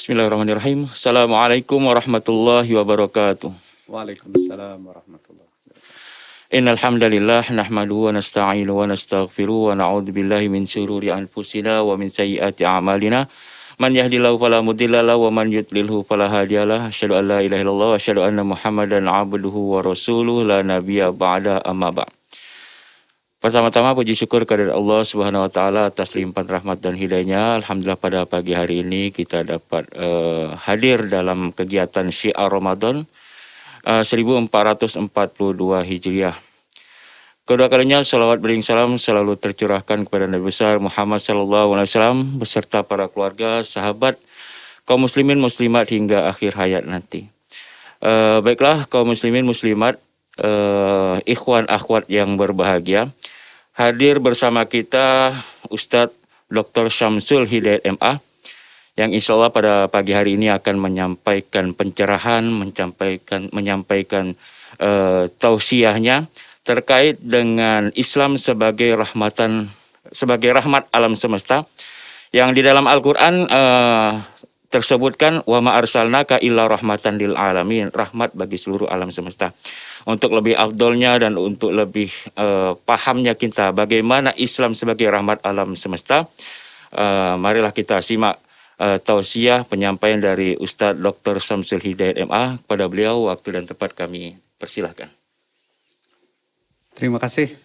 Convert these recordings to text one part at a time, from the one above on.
Bismillahirrahmanirrahim. Assalamualaikum warahmatullahi wabarakatuh. Waalaikumsalam warahmatullahi wabarakatuh. Innal hamdalillah nahmaduhu wa nasta'inuhu wa nastaghfiruhu wa na'udzu billahi min syururi anfusina wa min sayyiati a'malina. Man yahdihillahu fala mudilla lahu wa man yudlilhu fala hadiyalah. Asyhadu an la ilaha illallah wa asyhadu anna Muhammadan 'abduhu wa rasuluhu la nabiyya ba'da amma ba'd. Pertama-tama puji syukur kepada Allah Subhanahu wa taala atas limpahan rahmat dan hidayahnya. Alhamdulillah pada pagi hari ini kita dapat hadir dalam kegiatan Syiar Ramadan 1442 Hijriah. Kedua kalinya salawat bering salam selalu tercurahkan kepada Nabi besar Muhammad sallallahu alaihi wasallam beserta para keluarga, sahabat, kaum muslimin muslimat hingga akhir hayat nanti. Baiklah kaum muslimin muslimat, ikhwan akhwat yang berbahagia, hadir bersama kita Ustadz Dr. Syamsul Hidayat MA yang insya Allah pada pagi hari ini akan menyampaikan pencerahan, menyampaikan tausiahnya terkait dengan Islam sebagai rahmat alam semesta, yang di dalam Al-Quran tersebutkan wa ma arsalnaka illa rahmatan lil alamin, rahmat bagi seluruh alam semesta. Untuk lebih afdolnya dan untuk lebih pahamnya kita bagaimana Islam sebagai rahmat alam semesta, marilah kita simak tausiah penyampaian dari Ustadz Dr. Syamsul Hidayat MA. Kepada beliau waktu dan tempat kami persilahkan. Terima kasih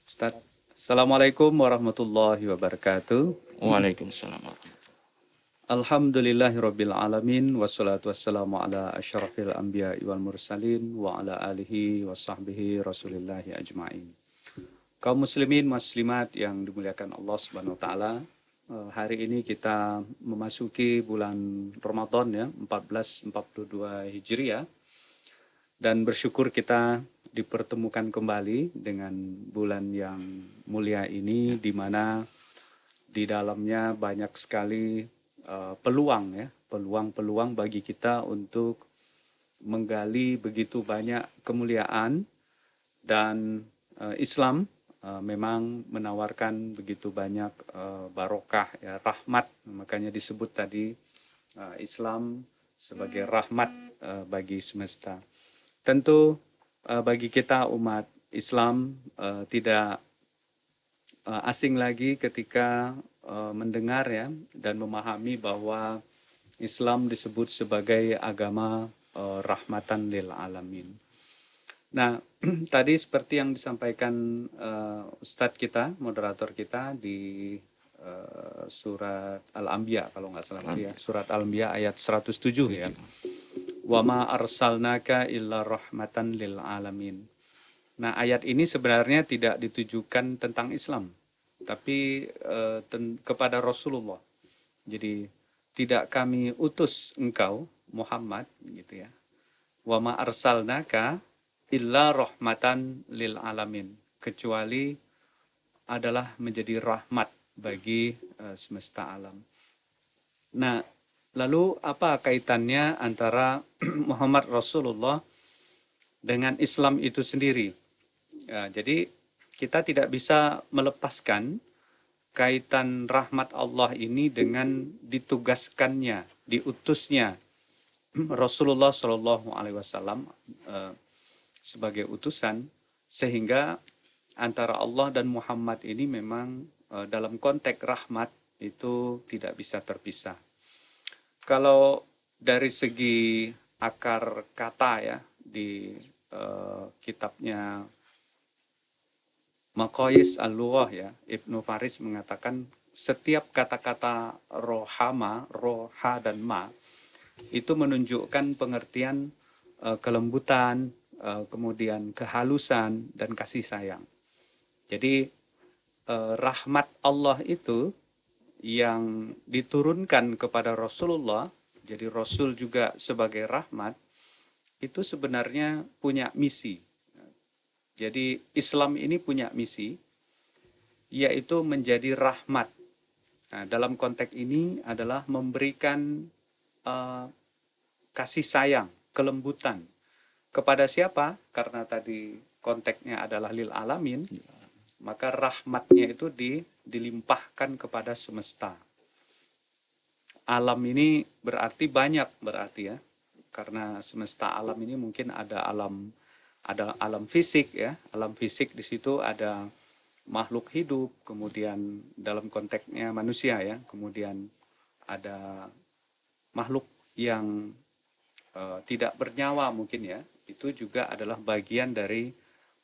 Ustaz. Assalamualaikum warahmatullahi wabarakatuh. Waalaikumsalam. Alhamdulillahirabbil alamin wassalatu wassalamu ala asyrafil anbiya'i wal mursalin wa ala alihi washabbihi rasulillahi ajmain. Kaum muslimin muslimat yang dimuliakan Allah Subhanahu wa taala, hari ini kita memasuki bulan Ramadan ya, 1442 Hijriah, dan bersyukur kita dipertemukan kembali dengan bulan yang mulia ini, di mana di dalamnya banyak sekali peluang bagi kita untuk menggali begitu banyak kemuliaan, dan Islam memang menawarkan begitu banyak barokah ya, rahmat. Makanya disebut tadi Islam sebagai rahmat bagi semesta. Tentu bagi kita umat Islam tidak asing lagi ketika mendengar ya dan memahami bahwa Islam disebut sebagai agama rahmatan lil alamin. Nah, tadi seperti yang disampaikan Ustadz kita, moderator kita di surat Al-Anbiya kalau nggak salah ya, surat Al-Anbiya ayat 107 ya. Wa ma arsalnaka illa rahmatan lil alamin. Nah, ayat ini sebenarnya tidak ditujukan tentang Islam, tapi kepada Rasulullah. Jadi tidak kami utus engkau Muhammad gitu ya. Wa ma arsalnaka illa rahmatan lil alamin, kecuali adalah menjadi rahmat bagi semesta alam. Nah, lalu apa kaitannya antara Muhammad Rasulullah dengan Islam itu sendiri? Ya, jadi kita tidak bisa melepaskan kaitan rahmat Allah ini dengan ditugaskannya, diutusnya Rasulullah Shallallahu Alaihi Wasallam sebagai utusan, sehingga antara Allah dan Muhammad ini memang dalam konteks rahmat itu tidak bisa terpisah. Kalau dari segi akar kata ya, di kitabnya Maqayis al-Lughah ya, Ibnu Faris mengatakan setiap kata-kata rohama, roha dan ma itu menunjukkan pengertian kelembutan, kemudian kehalusan dan kasih sayang. Jadi rahmat Allah itu yang diturunkan kepada Rasulullah, jadi Rasul juga sebagai rahmat, itu sebenarnya punya misi. Jadi Islam ini punya misi, yaitu menjadi rahmat. Nah, dalam konteks ini adalah memberikan kasih sayang, kelembutan. Kepada siapa? Karena tadi konteksnya adalah lil alamin, maka rahmatnya itu dilimpahkan kepada semesta. alam ini berarti banyak berarti ya. Karena semesta alam ini mungkin ada alam fisik ya. Alam fisik di situ ada makhluk hidup, kemudian dalam konteksnya manusia ya, kemudian ada makhluk yang tidak bernyawa mungkin ya. Itu juga adalah bagian dari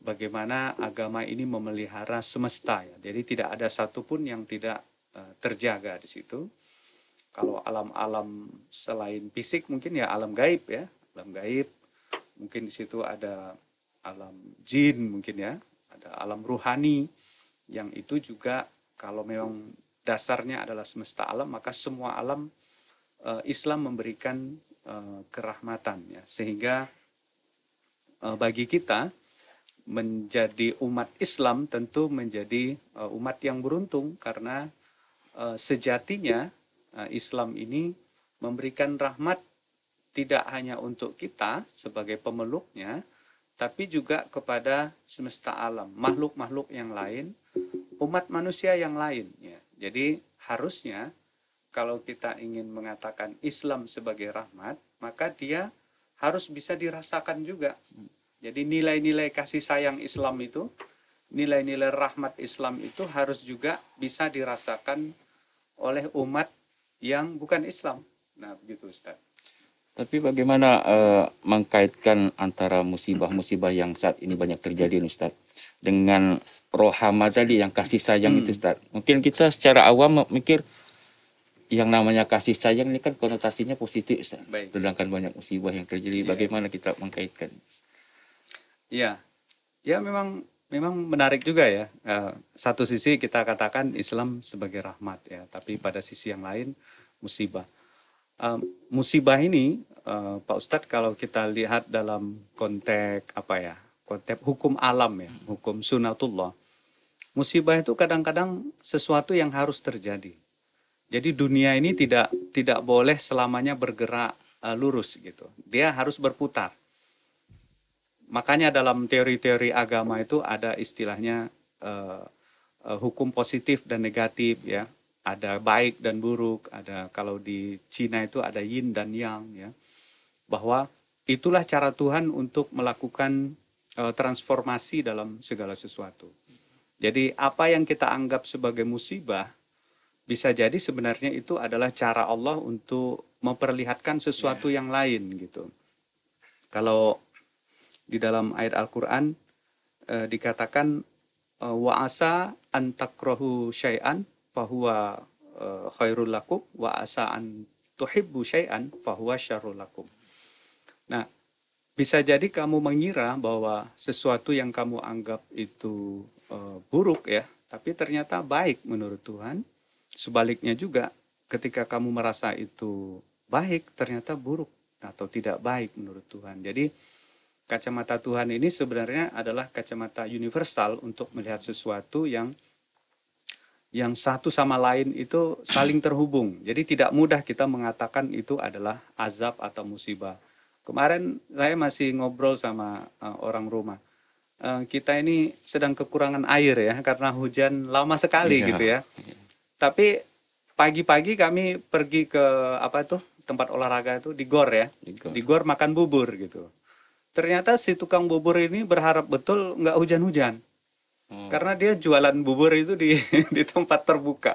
bagaimana agama ini memelihara semesta ya. Jadi tidak ada satupun yang tidak terjaga di situ. Kalau alam-alam selain fisik mungkin ya alam gaib ya, alam gaib. Mungkin di situ ada alam jin mungkin ya, ada alam ruhani yang itu juga kalau memang dasarnya adalah semesta alam, maka semua alam Islam memberikan kerahmatan ya, sehingga bagi kita menjadi umat Islam tentu menjadi umat yang beruntung karena sejatinya Islam ini memberikan rahmat tidak hanya untuk kita sebagai pemeluknya, tapi juga kepada semesta alam, makhluk-makhluk yang lain, umat manusia yang lain. Ya. Jadi harusnya kalau kita ingin mengatakan Islam sebagai rahmat, maka dia harus bisa dirasakan juga. Jadi nilai-nilai kasih sayang Islam itu, nilai-nilai rahmat Islam itu harus juga bisa dirasakan oleh umat yang bukan Islam. Nah, begitu Ustaz. Tapi bagaimana mengkaitkan antara musibah-musibah yang saat ini banyak terjadi Ustaz dengan rohama tadi yang kasih sayang itu Ustaz. Mungkin kita secara awam mikir yang namanya kasih sayang ini kan konotasinya positif Ustaz. Sedangkan banyak musibah yang terjadi. Bagaimana kita mengkaitkan? Iya. Ya memang menarik juga ya. Satu sisi kita katakan Islam sebagai rahmat ya, tapi pada sisi yang lain musibah. Musibah ini Pak Ustadz kalau kita lihat dalam konteks konteks hukum alam ya, hukum sunatullah. Musibah itu kadang-kadang sesuatu yang harus terjadi. Jadi dunia ini tidak boleh selamanya bergerak lurus gitu. Dia harus berputar. Makanya dalam teori-teori agama itu ada istilahnya hukum positif dan negatif ya. Ada baik dan buruk, ada kalau di Cina itu ada yin dan yang ya. Bahwa itulah cara Tuhan untuk melakukan transformasi dalam segala sesuatu. Jadi apa yang kita anggap sebagai musibah bisa jadi sebenarnya itu adalah cara Allah untuk memperlihatkan sesuatu yang lain gitu. Kalau di dalam ayat Al-Qur'an dikatakan wa asa an takrahu syai'an fahuwa khairul lakum wa asa an tuhibbu syai'an fahuwa syarrul lakum. Nah, bisa jadi kamu mengira bahwa sesuatu yang kamu anggap itu buruk ya, tapi ternyata baik menurut Tuhan. Sebaliknya juga ketika kamu merasa itu baik, ternyata buruk atau tidak baik menurut Tuhan. Jadi kacamata Tuhan ini sebenarnya adalah kacamata universal untuk melihat sesuatu yang satu sama lain itu saling terhubung. Jadi tidak mudah kita mengatakan itu adalah azab atau musibah. Kemarin saya masih ngobrol sama orang rumah. Kita ini sedang kekurangan air ya, karena hujan lama sekali gitu ya. Tapi pagi-pagi kami pergi ke tempat olahraga itu di GOR ya. Di GOR makan bubur gitu. Ternyata si tukang bubur ini berharap betul nggak hujan-hujan. Karena dia jualan bubur itu di tempat terbuka.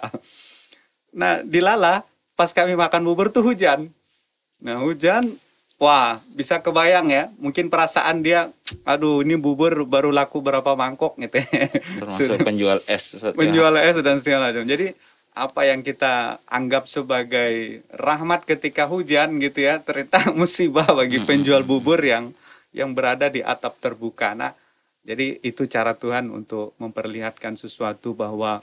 Nah, dilala pas kami makan bubur tuh hujan. Nah, hujan, wah bisa kebayang ya. Mungkin perasaan dia, aduh ini bubur baru laku berapa mangkok gitu. Termasuk penjual es. Penjual es dan segala macam. Jadi apa yang kita anggap sebagai rahmat ketika hujan gitu ya, ternyata musibah bagi penjual bubur yang berada di atap terbuka. Nah, jadi itu cara Tuhan untuk memperlihatkan sesuatu bahwa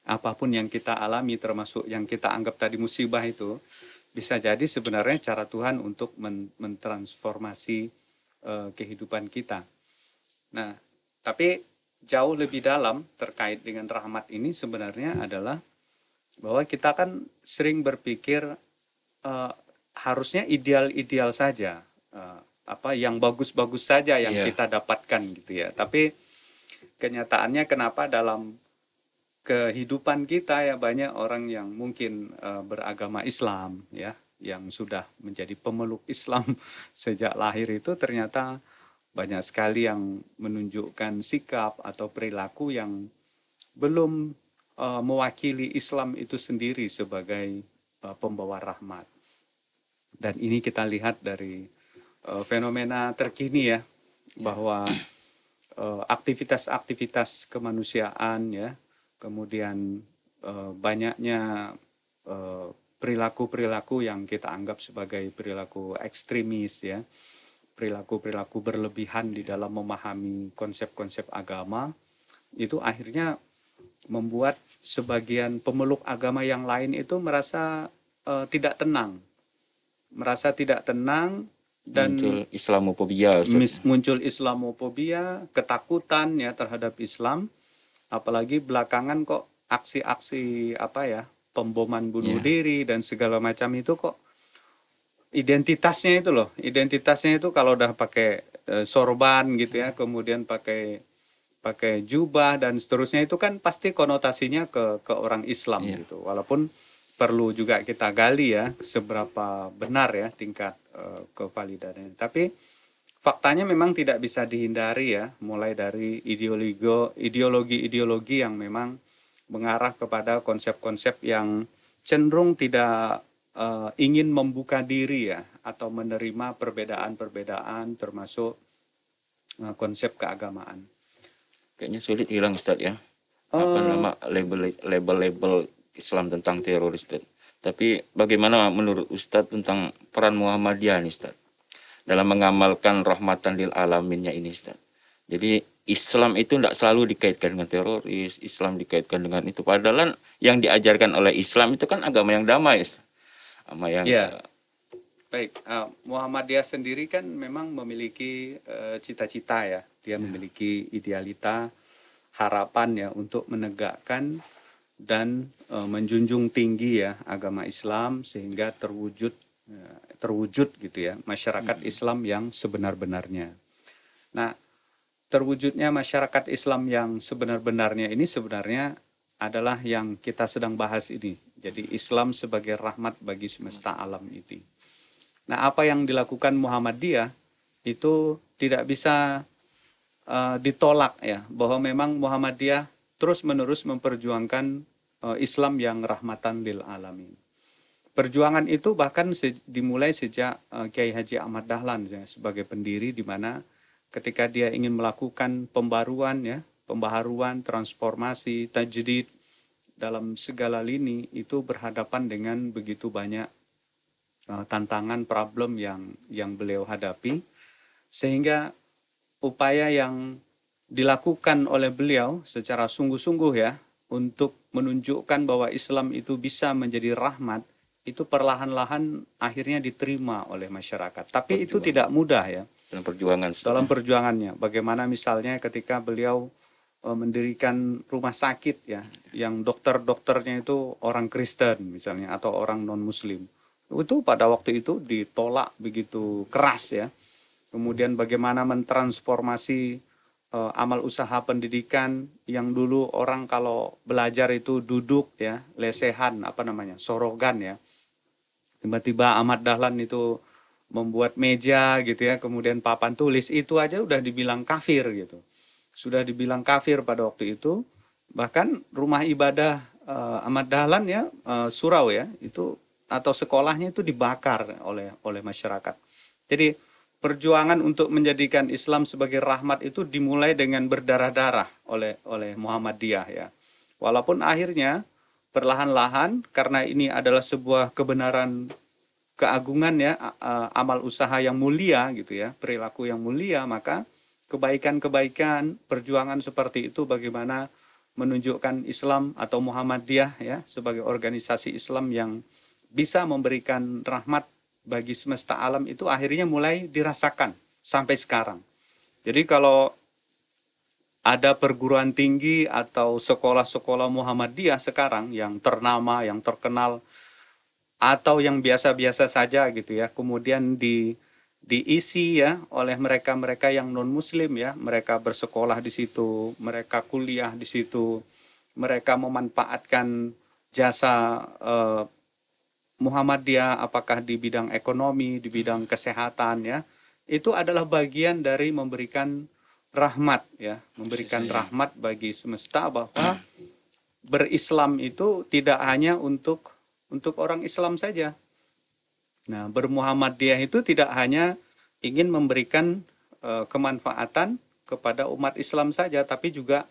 apapun yang kita alami termasuk yang kita anggap tadi musibah itu bisa jadi sebenarnya cara Tuhan untuk mentransformasi kehidupan kita. Nah, tapi jauh lebih dalam terkait dengan rahmat ini sebenarnya adalah bahwa kita kan sering berpikir harusnya ideal-ideal saja. Yang bagus-bagus saja yang kita dapatkan gitu ya. Tapi kenyataannya kenapa dalam kehidupan kita ya, banyak orang yang mungkin beragama Islam ya, yang sudah menjadi pemeluk Islam sejak lahir, itu ternyata banyak sekali yang menunjukkan sikap atau perilaku yang belum mewakili Islam itu sendiri sebagai pembawa rahmat. Dan ini kita lihat dari fenomena terkini ya, bahwa aktivitas-aktivitas kemanusiaan ya, kemudian banyaknya perilaku-perilaku yang kita anggap sebagai perilaku ekstremis ya, perilaku-perilaku berlebihan di dalam memahami konsep-konsep agama, itu akhirnya membuat sebagian pemeluk agama yang lain itu merasa tidak tenang, dan Muncul Islamofobia, Ustaz. muncul Islamofobia, ketakutan ya terhadap Islam. Apalagi belakangan kok aksi-aksi pemboman bunuh diri dan segala macam itu kok identitasnya itu kalau udah pakai sorban gitu ya, kemudian pakai jubah dan seterusnya, itu kan pasti konotasinya ke orang Islam gitu. Walaupun perlu juga kita gali ya seberapa benar ya tingkat kevalidannya. Tapi faktanya memang tidak bisa dihindari ya, mulai dari ideologi-ideologi yang memang mengarah kepada konsep-konsep yang cenderung tidak ingin membuka diri ya, atau menerima perbedaan-perbedaan termasuk konsep keagamaan. Kayaknya sulit hilang, Ustaz ya. Apa nama label-label Islam tentang teroris, Ustaz. Tapi bagaimana menurut Ustaz tentang peran Muhammadiyah nih, Ustaz, dalam mengamalkan rahmatan lil alaminnya ini, Ustaz? Jadi Islam itu tidak selalu dikaitkan dengan teroris, Islam dikaitkan dengan itu. Padahal yang diajarkan oleh Islam itu kan agama yang damai, Ustaz. Sama yang Baik, Muhammadiyah sendiri kan memang memiliki cita-cita ya, dia memiliki idealita, harapan ya untuk menegakkan dan menjunjung tinggi ya agama Islam sehingga terwujud gitu ya masyarakat Islam yang sebenar-benarnya. Nah, terwujudnya masyarakat Islam yang sebenar-benarnya ini sebenarnya adalah yang kita sedang bahas ini. Jadi Islam sebagai rahmat bagi semesta alam ini. Nah, apa yang dilakukan Muhammadiyah itu tidak bisa ditolak ya, bahwa memang Muhammadiyah terus-menerus memperjuangkan Islam yang rahmatan lil alamin. Perjuangan itu bahkan dimulai sejak Kiai Haji Ahmad Dahlan ya, sebagai pendiri, di mana ketika dia ingin melakukan pembaharuan, transformasi, tajdid dalam segala lini, itu berhadapan dengan begitu banyak tantangan, problem yang beliau hadapi, sehingga upaya yang dilakukan oleh beliau secara sungguh-sungguh ya untuk menunjukkan bahwa Islam itu bisa menjadi rahmat, itu perlahan-lahan akhirnya diterima oleh masyarakat. Tapi itu tidak mudah ya dalam perjuangannya. Bagaimana misalnya ketika beliau mendirikan rumah sakit ya, yang dokter-dokternya itu orang Kristen misalnya atau orang non-Muslim, itu pada waktu itu ditolak begitu keras ya. Kemudian bagaimana mentransformasi amal usaha pendidikan yang dulu orang kalau belajar itu duduk ya, lesehan, sorogan ya. Tiba-tiba Ahmad Dahlan itu membuat meja gitu ya, kemudian papan tulis, itu aja udah dibilang kafir gitu. Sudah dibilang kafir pada waktu itu. Bahkan rumah ibadah Ahmad Dahlan ya, surau ya, itu atau sekolahnya itu dibakar oleh masyarakat. Jadi perjuangan untuk menjadikan Islam sebagai rahmat itu dimulai dengan berdarah-darah oleh Muhammadiyah ya. Walaupun akhirnya perlahan-lahan, karena ini adalah sebuah kebenaran keagungan ya, amal usaha yang mulia gitu ya, perilaku yang mulia, maka kebaikan-kebaikan, perjuangan seperti itu bagaimana menunjukkan Islam atau Muhammadiyah ya sebagai organisasi Islam yang bisa memberikan rahmat bagi semesta alam, itu akhirnya mulai dirasakan sampai sekarang. Jadi kalau ada perguruan tinggi atau sekolah-sekolah Muhammadiyah sekarang yang ternama, yang terkenal, atau yang biasa-biasa saja gitu ya, kemudian diisi ya oleh mereka-mereka yang non-Muslim ya, mereka bersekolah di situ, mereka kuliah di situ, mereka memanfaatkan jasa Muhammadiyah, apakah di bidang ekonomi, di bidang kesehatan ya, itu adalah bagian dari memberikan rahmat ya, memberikan rahmat bagi semesta, bahwa berislam itu tidak hanya untuk orang Islam saja. Nah, bermuhammadiyah itu tidak hanya ingin memberikan kemanfaatan kepada umat Islam saja, tapi juga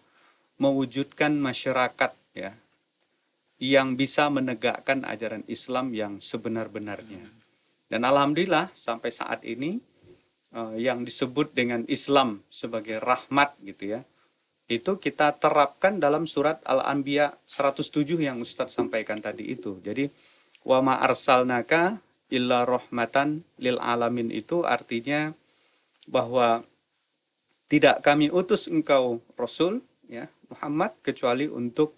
mewujudkan masyarakat ya yang bisa menegakkan ajaran Islam yang sebenar-benarnya. Dan alhamdulillah sampai saat ini yang disebut dengan Islam sebagai rahmat gitu ya, itu kita terapkan dalam surat Al-Anbiya 107 yang Ustadz sampaikan tadi itu. Jadi wa ma arsalnaka illa rahmatan lil alamin, itu artinya bahwa tidak kami utus engkau Rasul ya Muhammad kecuali untuk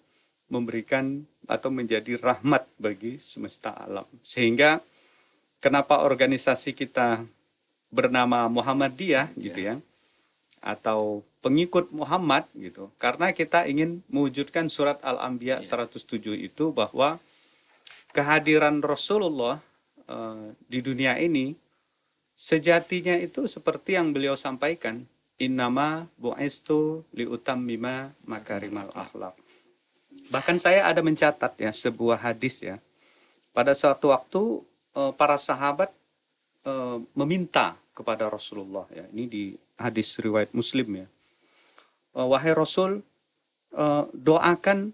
memberikan atau menjadi rahmat bagi semesta alam. Sehingga kenapa organisasi kita bernama Muhammadiyah gitu ya, atau pengikut Muhammad gitu, karena kita ingin mewujudkan surat Al-Anbiya 107 itu, bahwa kehadiran Rasulullah di dunia ini sejatinya itu seperti yang beliau sampaikan, innama bu'istu liutammima makarimal akhlak. Bahkan saya ada mencatat ya sebuah hadis ya, pada suatu waktu para sahabat meminta kepada Rasulullah ya, ini di hadis riwayat Muslim ya, wahai Rasul, doakan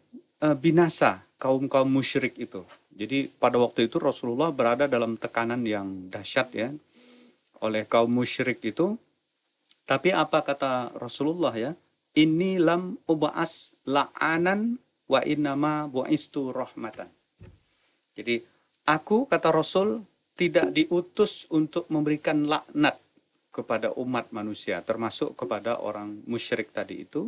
binasa kaum musyrik itu. Jadi pada waktu itu Rasulullah berada dalam tekanan yang dahsyat ya oleh kaum musyrik itu. Tapi apa kata Rasulullah ya? Inni lam uba'as la'anan wa innama bu'istu rahmatan. Jadi aku, kata Rasul, tidak diutus untuk memberikan laknat kepada umat manusia, termasuk kepada orang musyrik tadi itu,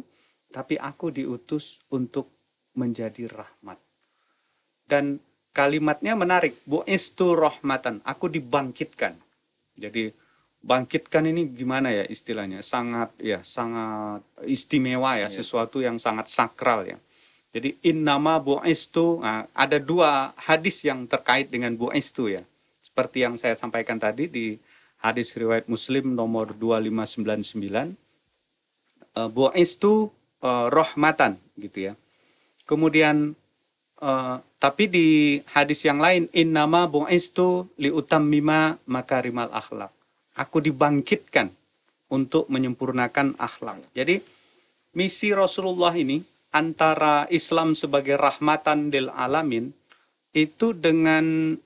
tapi aku diutus untuk menjadi rahmat. Dan kalimatnya menarik, bu'istu rahmatan, aku dibangkitkan. Jadi bangkitkan ini gimana ya istilahnya, sangat istimewa ya, sesuatu yang sangat sakral ya. Jadi innama bu'istu, ada dua hadis yang terkait dengan bu'istu ya, seperti yang saya sampaikan tadi di hadis riwayat Muslim nomor 2599, bu'istu rahmatan gitu ya. Kemudian tapi di hadis yang lain, innama bu'istu liutammima makarimal akhlak, aku dibangkitkan untuk menyempurnakan akhlak. Jadi misi Rasulullah ini antara Islam sebagai rahmatan lil alamin itu dengan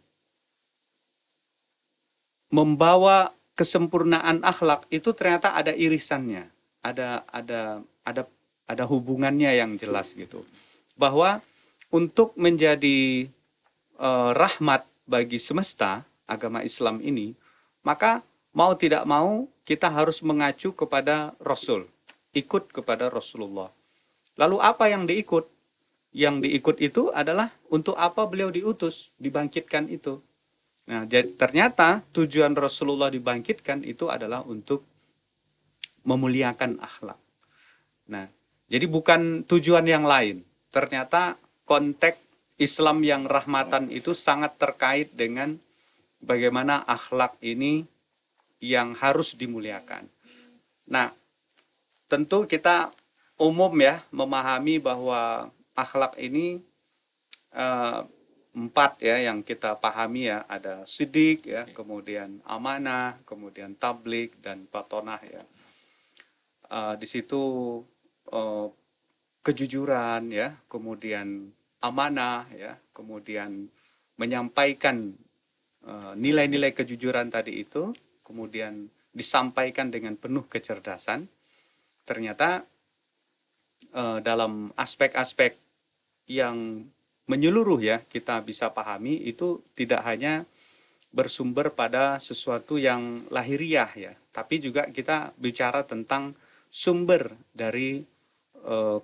membawa kesempurnaan akhlak itu ternyata ada irisannya, ada hubungannya yang jelas gitu. Bahwa untuk menjadi rahmat bagi semesta agama Islam ini, maka mau tidak mau kita harus mengacu kepada Rasul, ikut kepada Rasulullah. Lalu apa yang diikut? Yang diikut itu adalah untuk apa beliau diutus, dibangkitkan itu. Nah, ternyata tujuan Rasulullah dibangkitkan itu adalah untuk memuliakan akhlak. Nah, jadi bukan tujuan yang lain. Ternyata konteks Islam yang rahmatan itu sangat terkait dengan bagaimana akhlak ini yang harus dimuliakan. Nah, tentu kita umum ya memahami bahwa akhlak ini 4 ya yang kita pahami ya, ada sidik ya, kemudian amanah, kemudian tablik dan batonah ya. Di situ kejujuran ya, kemudian amanah ya, kemudian menyampaikan nilai-nilai kejujuran tadi itu, kemudian disampaikan dengan penuh kecerdasan. Ternyata dalam aspek-aspek yang menyeluruh ya kita bisa pahami itu tidak hanya bersumber pada sesuatu yang lahiriah ya, tapi juga kita bicara tentang sumber dari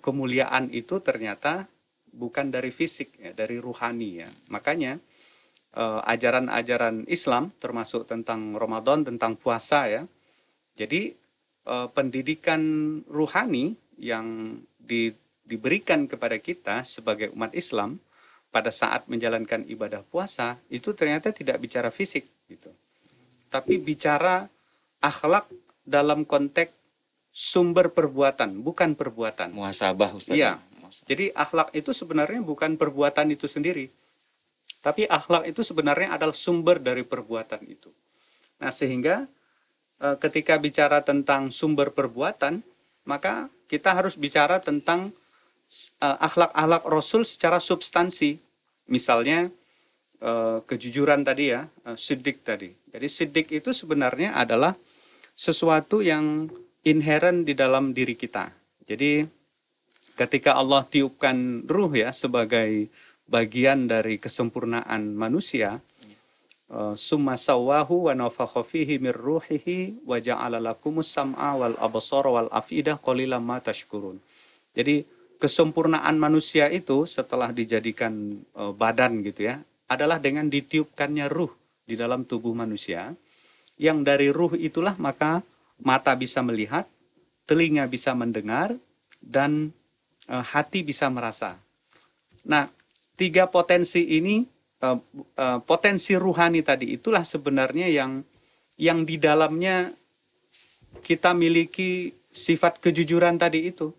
kemuliaan itu ternyata bukan dari fisik ya, dari ruhani ya. Makanya ajaran-ajaran Islam termasuk tentang Ramadan, tentang puasa ya. Jadi pendidikan ruhani yang diberikan kepada kita sebagai umat Islam pada saat menjalankan ibadah puasa itu ternyata tidak bicara fisik gitu. Tapi bicara akhlak dalam konteks sumber perbuatan, bukan perbuatan. Muhasabah Ustaz. Iya. Jadi akhlak itu sebenarnya bukan perbuatan itu sendiri. Tapi akhlak itu sebenarnya adalah sumber dari perbuatan itu. Nah, sehingga ketika bicara tentang sumber perbuatan, maka kita harus bicara tentang akhlak-akhlak Rasul secara substansi. Misalnya kejujuran tadi ya, siddiq tadi. Jadi siddiq itu sebenarnya adalah sesuatu yang inherent di dalam diri kita. Jadi ketika Allah tiupkan ruh ya sebagai bagian dari kesempurnaan manusia, summa sawwahu wa nafakha fihi mir ruhihi wa ja'ala lakumus sam'a wal absara wal afidah qalilan ma tashkurun. Jadi kesempurnaan manusia itu setelah dijadikan badan gitu ya, adalah dengan ditiupkannya ruh di dalam tubuh manusia, yang dari ruh itulah maka mata bisa melihat, telinga bisa mendengar, dan hati bisa merasa. Nah, tiga potensi ini, potensi ruhani tadi itulah sebenarnya yang di dalamnya kita miliki sifat kejujuran tadi itu.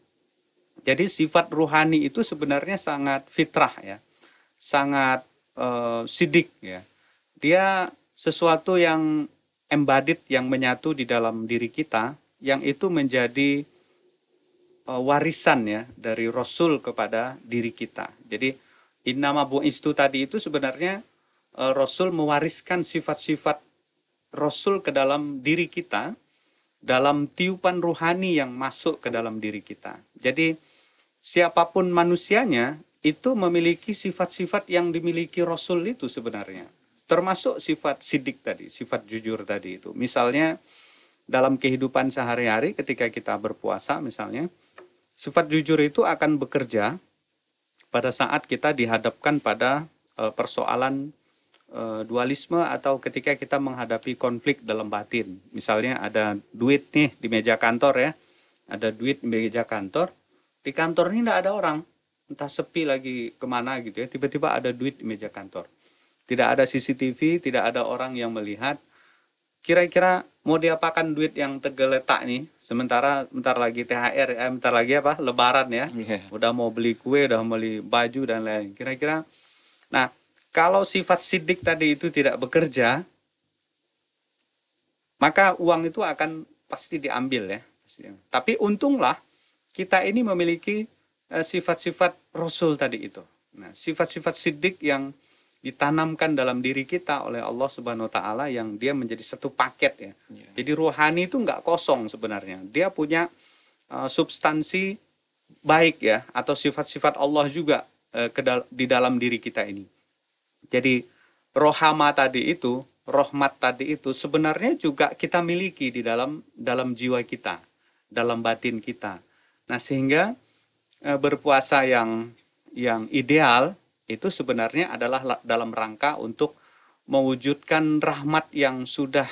Jadi sifat ruhani itu sebenarnya sangat fitrah ya, sangat sidik ya. Dia sesuatu yang embodied, yang menyatu di dalam diri kita, yang itu menjadi warisan ya dari Rasul kepada diri kita. Jadi innama bu'istu tadi itu sebenarnya Rasul mewariskan sifat-sifat Rasul ke dalam diri kita, dalam tiupan ruhani yang masuk ke dalam diri kita. Jadi siapapun manusianya itu memiliki sifat-sifat yang dimiliki Rasul itu sebenarnya. Termasuk sifat sidik tadi, sifat jujur tadi itu. Misalnya dalam kehidupan sehari-hari ketika kita berpuasa misalnya, sifat jujur itu akan bekerja pada saat kita dihadapkan pada persoalan dualisme atau ketika kita menghadapi konflik dalam batin. Misalnya ada duit nih di meja kantor ya, ada duit di meja kantor, di kantor ini tidak ada orang, entah sepi lagi kemana gitu ya, tiba-tiba ada duit di meja kantor. Tidak ada CCTV, tidak ada orang yang melihat. Kira-kira mau diapakan duit yang tergeletak nih, sementara bentar lagi THR, bentar lagi apa, Lebaran ya, udah mau beli kue, udah mau beli baju dan lain. Kira-kira, nah kalau sifat sidik tadi itu tidak bekerja, maka uang itu akan pasti diambil ya. Tapi untunglah kita ini memiliki sifat-sifat Rasul tadi itu. Nah, sifat-sifat sidik yang ditanamkan dalam diri kita oleh Allah Subhanahu wa taala yang dia menjadi satu paket ya. Jadi rohani itu enggak kosong sebenarnya. Dia punya substansi baik ya, atau sifat-sifat Allah juga di dalam diri kita ini. Jadi rohama tadi itu, rahmat tadi itu sebenarnya juga kita miliki di dalam jiwa kita, dalam batin kita. Nah, sehingga berpuasa yang ideal itu sebenarnya adalah dalam rangka untuk mewujudkan rahmat yang sudah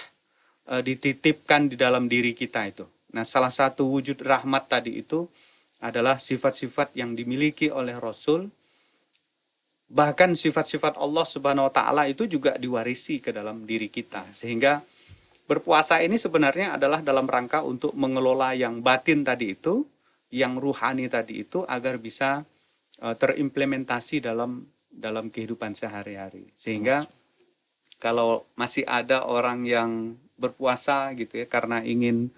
dititipkan di dalam diri kita itu. Nah, salah satu wujud rahmat tadi itu adalah sifat-sifat yang dimiliki oleh Rasul. Bahkan sifat-sifat Allah Subhanahu wa taala itu juga diwarisi ke dalam diri kita. Sehingga berpuasa ini sebenarnya adalah dalam rangka untuk mengelola yang batin tadi itu, yang ruhani tadi itu agar bisa terimplementasi dalam kehidupan sehari-hari. Sehingga kalau masih ada orang yang berpuasa gitu ya karena ingin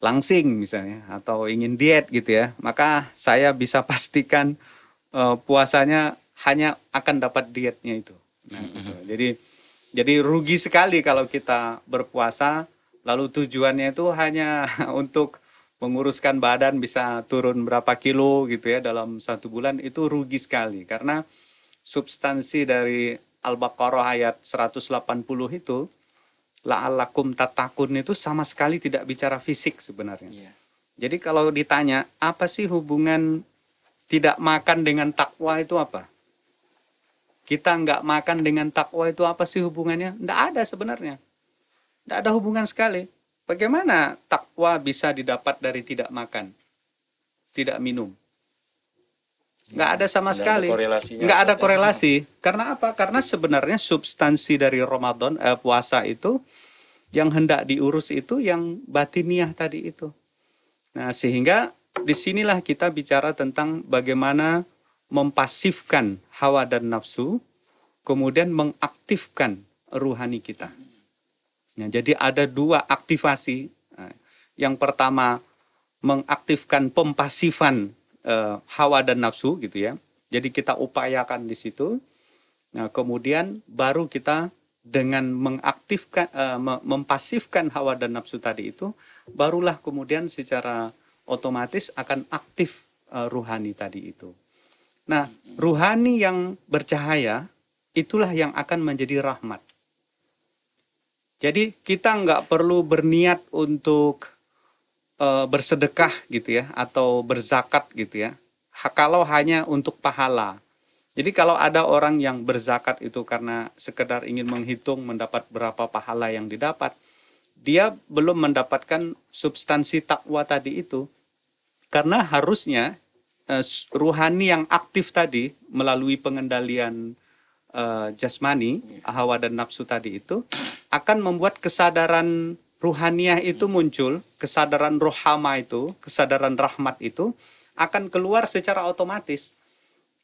langsing misalnya atau ingin diet gitu ya, maka saya bisa pastikan puasanya hanya akan dapat dietnya itu. Nah, gitu. Jadi rugi sekali kalau kita berpuasa lalu tujuannya itu hanya untuk menguruskan badan bisa turun berapa kilo gitu ya dalam 1 bulan, itu rugi sekali. Karena substansi dari Al-Baqarah ayat 180 itu, la'allakum tattaqun, itu sama sekali tidak bicara fisik sebenarnya. Jadi kalau ditanya, apa sih hubungan tidak makan dengan takwa itu apa? Kita nggak makan dengan takwa itu apa sih hubungannya? Nggak ada sebenarnya. Nggak ada hubungan sekali. Bagaimana takwa bisa didapat dari tidak makan, tidak minum? Nggak ada sama Nggak ada sekali. korelasinya, Nggak ada Ustaz, ya. korelasi. Karena apa? Karena sebenarnya substansi dari Ramadan, puasa itu, yang hendak diurus itu yang batiniah tadi itu. Nah, sehingga disinilah kita bicara tentang bagaimana mempasifkan hawa dan nafsu, kemudian mengaktifkan ruhani kita. Nah, jadi ada dua aktivasi. Nah, yang pertama mengaktifkan pempasifan hawa dan nafsu gitu ya. Jadi kita upayakan di situ. Nah, kemudian baru kita dengan mengaktifkan mempasifkan hawa dan nafsu tadi itu, barulah kemudian secara otomatis akan aktif ruhani tadi itu. Nah, ruhani yang bercahaya itulah yang akan menjadi rahmat. Jadi kita nggak perlu berniat untuk bersedekah gitu ya, atau berzakat gitu ya, kalau hanya untuk pahala. Jadi kalau ada orang yang berzakat itu karena sekedar ingin menghitung mendapat berapa pahala yang didapat, dia belum mendapatkan substansi takwa tadi itu. Karena harusnya ruhani yang aktif tadi melalui pengendalian jasmani, hawa dan nafsu tadi itu akan membuat kesadaran ruhaniah itu muncul, kesadaran rohama itu, kesadaran rahmat itu akan keluar secara otomatis.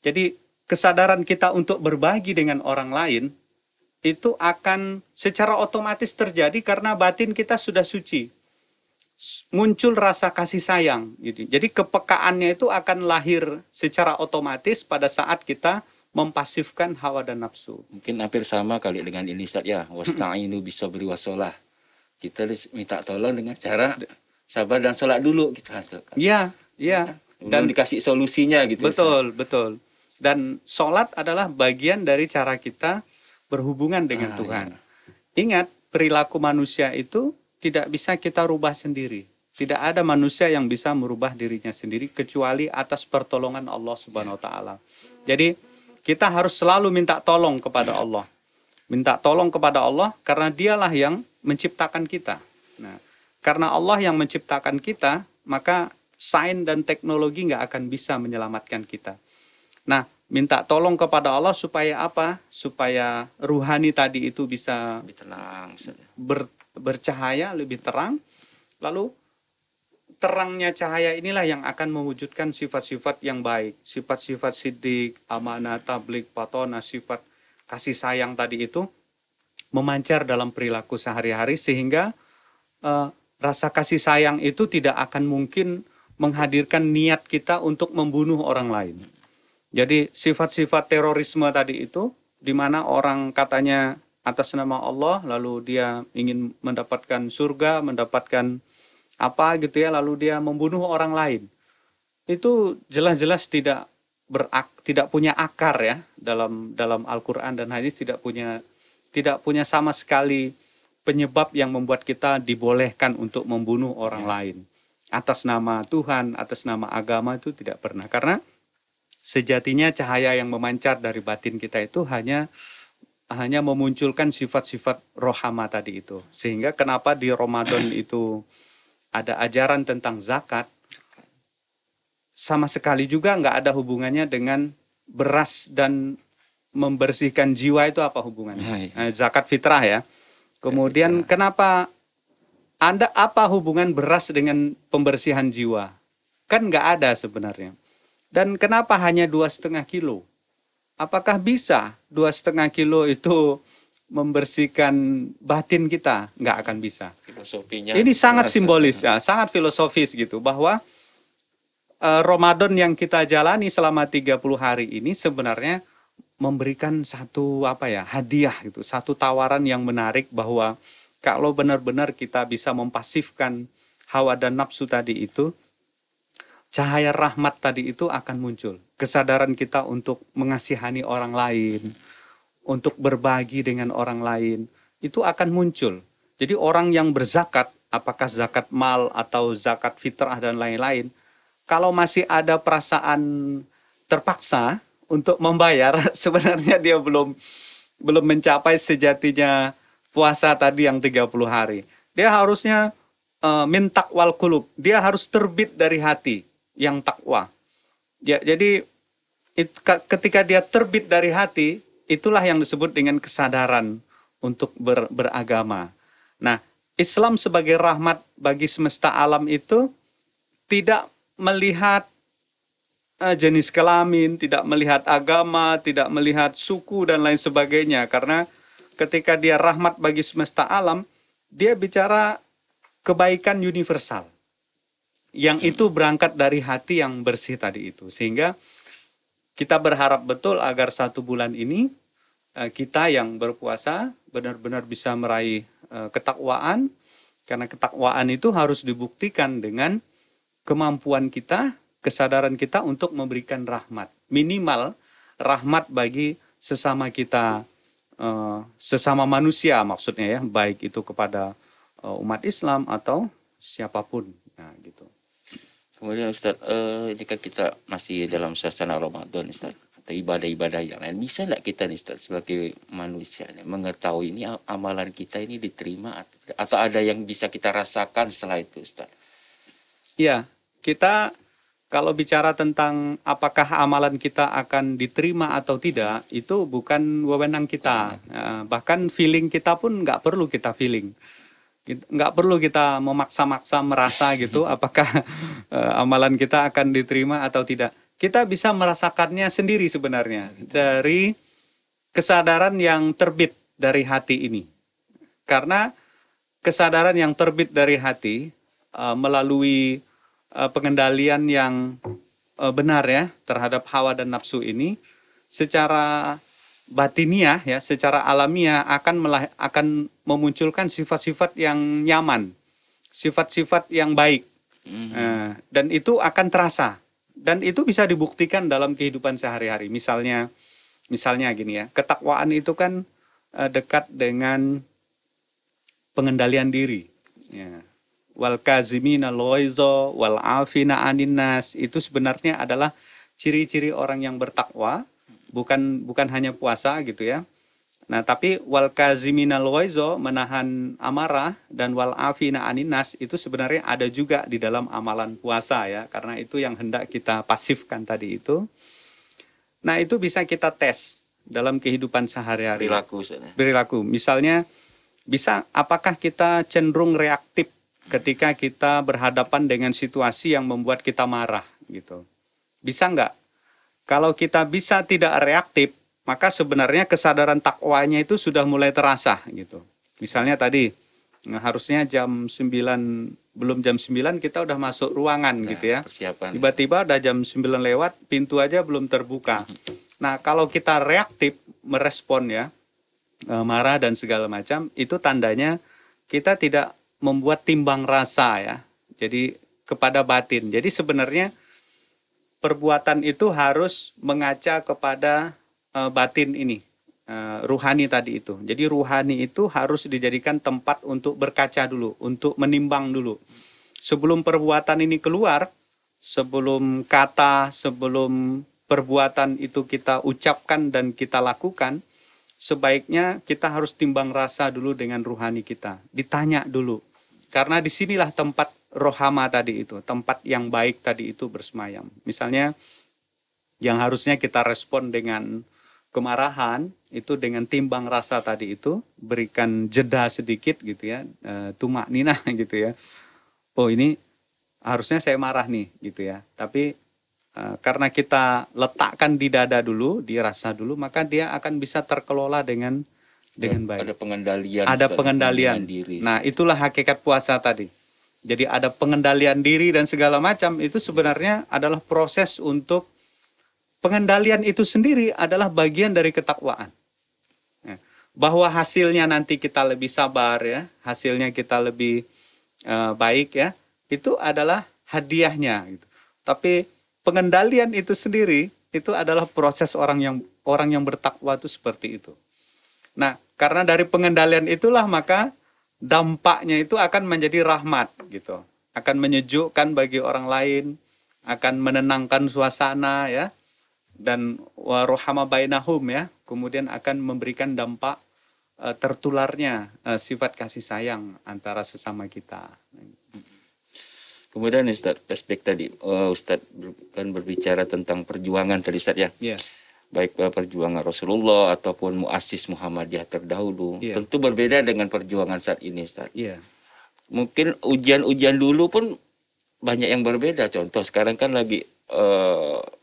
Jadi kesadaran kita untuk berbagi dengan orang lain itu akan secara otomatis terjadi karena batin kita sudah suci. Muncul rasa kasih sayang gitu. Jadi kepekaannya itu akan lahir secara otomatis pada saat kita mempasifkan hawa dan nafsu. Mungkin hampir sama kali dengan ini Ustaz ya. Wasta'inu bisabri wassalah. Kita minta tolong dengan cara sabar dan sholat dulu kita. Iya, iya. Dan dikasih solusinya gitu. Betul, betul. Dan sholat adalah bagian dari cara kita berhubungan dengan Tuhan. Iya. Ingat, perilaku manusia itu tidak bisa kita rubah sendiri. Tidak ada manusia yang bisa merubah dirinya sendiri kecuali atas pertolongan Allah Subhanahu wa taala. Jadi, kita harus selalu minta tolong kepada Allah. Minta tolong kepada Allah karena dialah yang menciptakan kita. Nah, karena Allah yang menciptakan kita, maka sains dan teknologi nggak akan bisa menyelamatkan kita. Nah, minta tolong kepada Allah supaya apa? Supaya ruhani tadi itu bisa Lebih tenang. bercahaya, lebih terang. Lalu terangnya cahaya inilah yang akan mewujudkan sifat-sifat yang baik. Sifat-sifat siddiq, amanah, tabligh, patona, sifat kasih sayang tadi itu memancar dalam perilaku sehari-hari sehingga rasa kasih sayang itu tidak akan mungkin menghadirkan niat kita untuk membunuh orang lain. Jadi sifat-sifat terorisme tadi itu, di mana orang katanya atas nama Allah, lalu dia ingin mendapatkan surga, mendapatkan apa gitu ya, lalu dia membunuh orang lain. Itu jelas-jelas tidak punya akar ya dalam Al-Quran dan hadis, tidak punya sama sekali penyebab yang membuat kita dibolehkan untuk membunuh orang lain. Atas nama Tuhan, atas nama agama itu tidak pernah. Karena sejatinya cahaya yang memancar dari batin kita itu hanya memunculkan sifat-sifat rohama tadi itu. Sehingga kenapa di Ramadan itu ada ajaran tentang zakat, sama sekali juga nggak ada hubungannya dengan beras dan membersihkan jiwa itu apa hubungannya? Zakat fitrah ya. Kemudian kenapa apa hubungan beras dengan pembersihan jiwa? Kan nggak ada sebenarnya. Dan kenapa hanya 2,5 kilo? Apakah bisa 2,5 kilo itu membersihkan batin kita? Nggak akan bisa. Filosofinya. Ini sangat simbolis, ya, sangat filosofis gitu, bahwa Ramadan yang kita jalani selama 30 hari ini sebenarnya memberikan satu hadiah gitu, satu tawaran yang menarik bahwa kalau benar-benar kita bisa mempasifkan hawa dan nafsu tadi itu, cahaya rahmat tadi itu akan muncul. Kesadaran kita untuk mengasihani orang lain, untuk berbagi dengan orang lain, itu akan muncul. Jadi orang yang berzakat, apakah zakat mal atau zakat fitrah dan lain-lain, kalau masih ada perasaan terpaksa untuk membayar, sebenarnya dia belum mencapai sejatinya puasa tadi yang 30 hari. Dia harusnya min taqwal qulub. Dia harus terbit dari hati yang takwa. Ya, jadi ketika dia terbit dari hati, itulah yang disebut dengan kesadaran untuk beragama. Nah, Islam sebagai rahmat bagi semesta alam itu tidak melihat jenis kelamin, tidak melihat agama, tidak melihat suku dan lain sebagainya. Karena ketika dia rahmat bagi semesta alam, dia bicara kebaikan universal. Yang itu berangkat dari hati yang bersih tadi itu. Sehingga kita berharap betul agar 1 bulan ini kita yang berpuasa benar-benar bisa meraih ketakwaan. Karena ketakwaan itu harus dibuktikan dengan kemampuan kita, kesadaran kita untuk memberikan rahmat. Minimal rahmat bagi sesama kita, sesama manusia maksudnya ya. Baik itu kepada umat Islam atau siapapun. Nah gitu. Kemudian Ustaz, ini kan kita masih dalam suasana Ramadan Ustaz, atau ibadah-ibadah yang lain. Bisa nggak kita nih Ustaz sebagai manusia nih, mengetahui ini amalan kita ini diterima atau ada yang bisa kita rasakan setelah itu Ustaz? Ya, kita kalau bicara tentang apakah amalan kita akan diterima atau tidak, itu bukan wewenang kita. Bahkan feeling kita pun nggak perlu kita feeling. Nggak perlu kita memaksa-maksa merasa gitu apakah amalan kita akan diterima atau tidak. Kita bisa merasakannya sendiri sebenarnya dari kesadaran yang terbit dari hati ini. Karena kesadaran yang terbit dari hati melalui pengendalian yang benar ya terhadap hawa dan nafsu ini secara batiniah ya, secara alamiah akan memunculkan sifat-sifat yang nyaman, sifat-sifat yang baik, dan itu akan terasa, dan itu bisa dibuktikan dalam kehidupan sehari-hari. Misalnya gini ya, ketakwaan itu kan dekat dengan pengendalian diri. Ya. Wal kazimina al-ghaiza wal afina 'anin nas, itu sebenarnya adalah ciri-ciri orang yang bertakwa. Bukan hanya puasa gitu ya. Nah, tapi wal kaziminal ghaiza, menahan amarah, dan wal afina 'anin nas itu sebenarnya ada juga di dalam amalan puasa ya, karena itu yang hendak kita pasifkan tadi itu. Nah, itu bisa kita tes dalam kehidupan sehari-hari. Perilaku. Misalnya bisa apakah kita cenderung reaktif ketika kita berhadapan dengan situasi yang membuat kita marah gitu. Bisa nggak? Kalau kita bisa tidak reaktif, maka sebenarnya kesadaran takwanya itu sudah mulai terasa gitu. Misalnya tadi, harusnya jam 9, belum jam 9 kita udah masuk ruangan gitu ya. Persiapan. Tiba-tiba udah jam 9 lewat, pintu aja belum terbuka. Nah, kalau kita reaktif, merespon ya, marah dan segala macam, itu tandanya kita tidak membuat timbang rasa ya. Jadi kepada batin. Jadi sebenarnya perbuatan itu harus mengaca kepada batin ini, ruhani tadi itu. Jadi ruhani itu harus dijadikan tempat untuk berkaca dulu, untuk menimbang dulu. Sebelum perbuatan ini keluar, sebelum kata, sebelum perbuatan itu kita ucapkan dan kita lakukan, sebaiknya kita harus timbang rasa dulu dengan ruhani kita. Ditanya dulu. Karena disinilah tempat rohama tadi itu, tempat yang baik tadi itu bersemayam. Misalnya yang harusnya kita respon dengan kemarahan, itu dengan timbang rasa tadi itu, berikan jeda sedikit gitu ya, tumak ninah gitu ya. Oh ini harusnya saya marah nih gitu ya. Tapi karena kita letakkan di dada dulu, dirasa dulu, maka dia akan bisa terkelola dengan baik. Ada pengendalian. Ada pengendalian. Diri. Nah itulah hakikat puasa tadi. Jadi ada pengendalian diri dan segala macam, itu sebenarnya adalah proses untuk pengendalian itu sendiri adalah bagian dari ketakwaan. Bahwa hasilnya nanti kita lebih sabar ya, hasilnya kita lebih baik ya, itu adalah hadiahnya gitu. Tapi pengendalian itu sendiri itu adalah proses orang yang bertakwa itu seperti itu. Nah, karena dari pengendalian itulah maka dampaknya itu akan menjadi rahmat gitu. Akan menyejukkan bagi orang lain, akan menenangkan suasana ya. Dan warohama bainahum ya. Kemudian akan memberikan dampak tertularnya sifat kasih sayang antara sesama kita. Kemudian Ustaz, aspek tadi Ustaz kan berbicara tentang perjuangan tadi Ustaz ya. Iya. Baik perjuangan Rasulullah ataupun muassis Muhammadiyah terdahulu. Iya. Tentu berbeda dengan perjuangan saat ini Ustaz. Iya. Mungkin ujian-ujian dulu pun banyak yang berbeda. Contoh sekarang kan lagi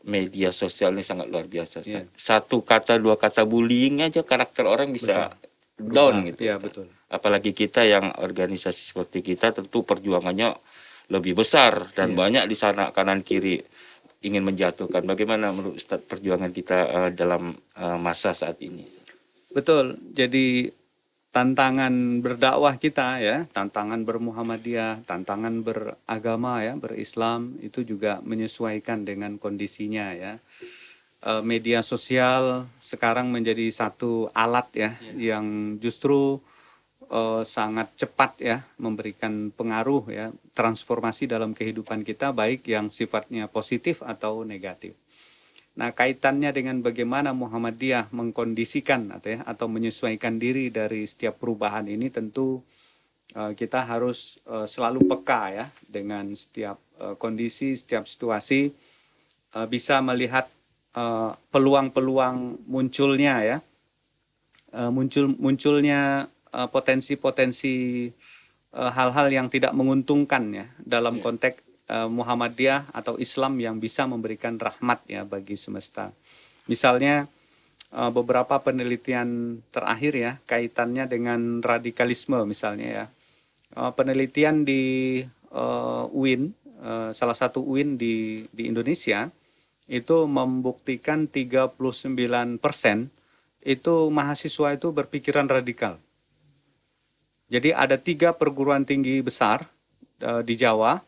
media sosial ini sangat luar biasa. Iya. Satu kata, dua kata bullying aja karakter orang bisa down gitu. Iya, Ustaz. betul. Apalagi kita yang organisasi seperti kita tentu perjuangannya lebih besar dan banyak di sana kanan kiri ingin menjatuhkan. Bagaimana menurut Ustaz perjuangan kita dalam masa saat ini? Betul. Jadi tantangan berdakwah kita ya, tantangan bermuhammadiyah, tantangan beragama ya, berislam itu juga menyesuaikan dengan kondisinya ya. Media sosial sekarang menjadi satu alat ya, yang justru sangat cepat ya memberikan pengaruh ya, transformasi dalam kehidupan kita baik yang sifatnya positif atau negatif. Nah, kaitannya dengan bagaimana Muhammadiyah mengkondisikan atau menyesuaikan diri dari setiap perubahan ini tentu kita harus selalu peka ya dengan setiap kondisi, setiap situasi, bisa melihat peluang-peluang munculnya ya, munculnya potensi-potensi hal-hal yang tidak menguntungkan ya dalam konteks Muhammadiyah atau Islam yang bisa memberikan rahmat ya bagi semesta. Misalnya beberapa penelitian terakhir ya kaitannya dengan radikalisme misalnya ya. Penelitian di UIN, salah satu UIN di Indonesia itu membuktikan 39% itu mahasiswa itu berpikiran radikal. Jadi ada 3 perguruan tinggi besar di Jawa,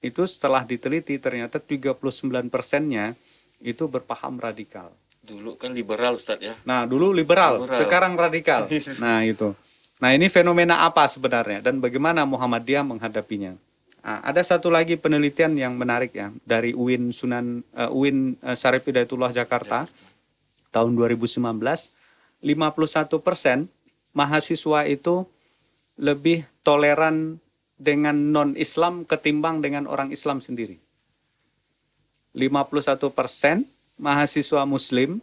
itu setelah diteliti ternyata 39%-nya itu berpaham radikal. Dulu kan liberal Ustaz ya. Nah dulu liberal. Sekarang radikal. Nah itu. Nah ini fenomena apa sebenarnya dan bagaimana Muhammadiyah menghadapinya? Nah, ada satu lagi penelitian yang menarik ya dari UIN Syarif Hidayatullah Jakarta tahun 2019, 51% mahasiswa itu lebih toleran dengan non-Islam ketimbang dengan orang Islam sendiri. 51% mahasiswa Muslim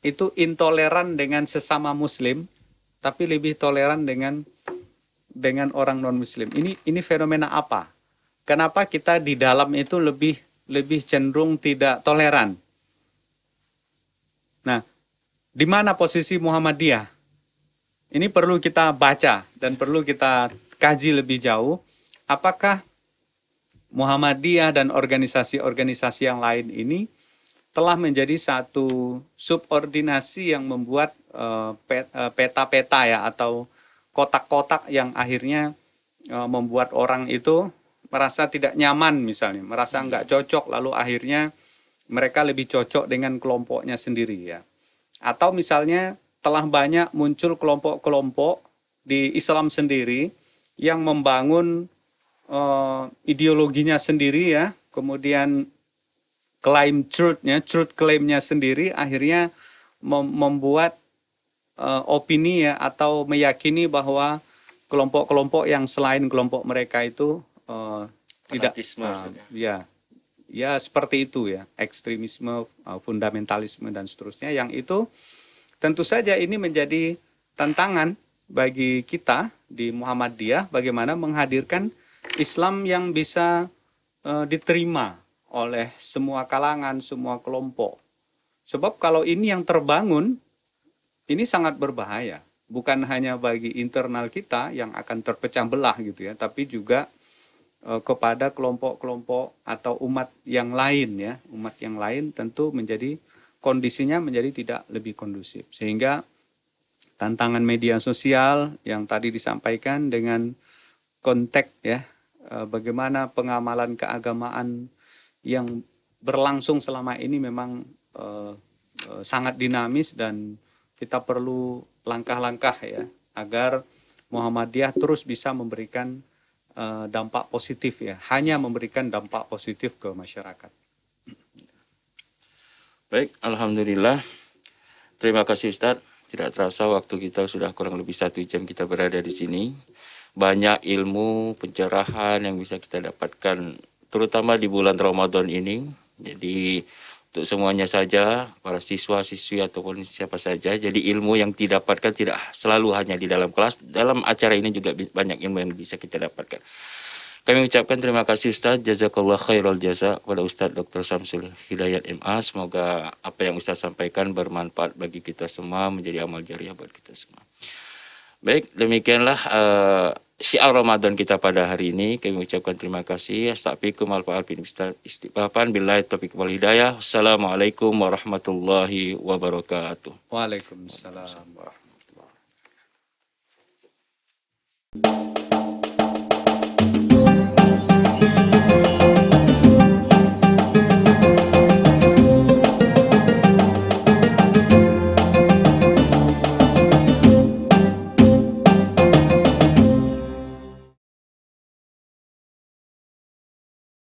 itu intoleran dengan sesama Muslim, tapi lebih toleran dengan orang non-Muslim. Ini fenomena apa? Kenapa kita di dalam itu lebih cenderung tidak toleran? Nah, di mana posisi Muhammadiyah? Ini perlu kita baca dan perlu kita kaji lebih jauh. Apakah Muhammadiyah dan organisasi-organisasi yang lain ini telah menjadi satu subordinasi yang membuat peta-peta ya atau kotak-kotak yang akhirnya membuat orang itu merasa tidak nyaman misalnya, merasa nggak cocok, lalu akhirnya mereka lebih cocok dengan kelompoknya sendiri ya. Atau misalnya telah banyak muncul kelompok-kelompok di Islam sendiri yang membangun ideologinya sendiri ya, kemudian klaim truth claimnya sendiri, akhirnya membuat opini ya atau meyakini bahwa kelompok-kelompok yang selain kelompok mereka itu tidak ya seperti itu ya, ekstremisme, fundamentalisme dan seterusnya, yang itu tentu saja ini menjadi tantangan bagi kita di Muhammadiyah bagaimana menghadirkan Islam yang bisa diterima oleh semua kalangan, semua kelompok. Sebab kalau ini yang terbangun, ini sangat berbahaya. Bukan hanya bagi internal kita yang akan terpecah belah gitu ya, tapi juga kepada kelompok-kelompok atau umat yang lain ya. Umat yang lain tentu kondisinya menjadi tidak lebih kondusif. Sehingga tantangan media sosial yang tadi disampaikan dengan konteks ya, bagaimana pengamalan keagamaan yang berlangsung selama ini memang sangat dinamis dan kita perlu langkah-langkah ya agar Muhammadiyah terus bisa memberikan dampak positif ya, hanya memberikan dampak positif ke masyarakat. Baik, alhamdulillah. Terima kasih Ustaz. Tidak terasa waktu kita sudah kurang lebih 1 jam kita berada di sini. banyak ilmu pencerahan yang bisa kita dapatkan terutama di bulan Ramadan ini. Jadi untuk semuanya saja, para siswa-siswi ataupun siapa saja, jadi ilmu yang didapatkan tidak selalu hanya di dalam kelas, dalam acara ini juga banyak ilmu yang bisa kita dapatkan. Kami ucapkan terima kasih Ustaz, jazakallah khairal jaza kepada Ustaz Dr. Samsul Hidayat MA. Semoga apa yang Ustaz sampaikan bermanfaat bagi kita semua, menjadi amal jariah buat kita semua. Baik, demikianlah syiar Ramadan kita pada hari ini. Kami ucapkan terima kasih. Astagfirullahaladzim warahmatullahi wabarakatuh. Billahi taufiq wal hidayah. Assalamualaikum warahmatullahi wabarakatuh. Waalaikumsalam warahmatullahi wabarakatuh.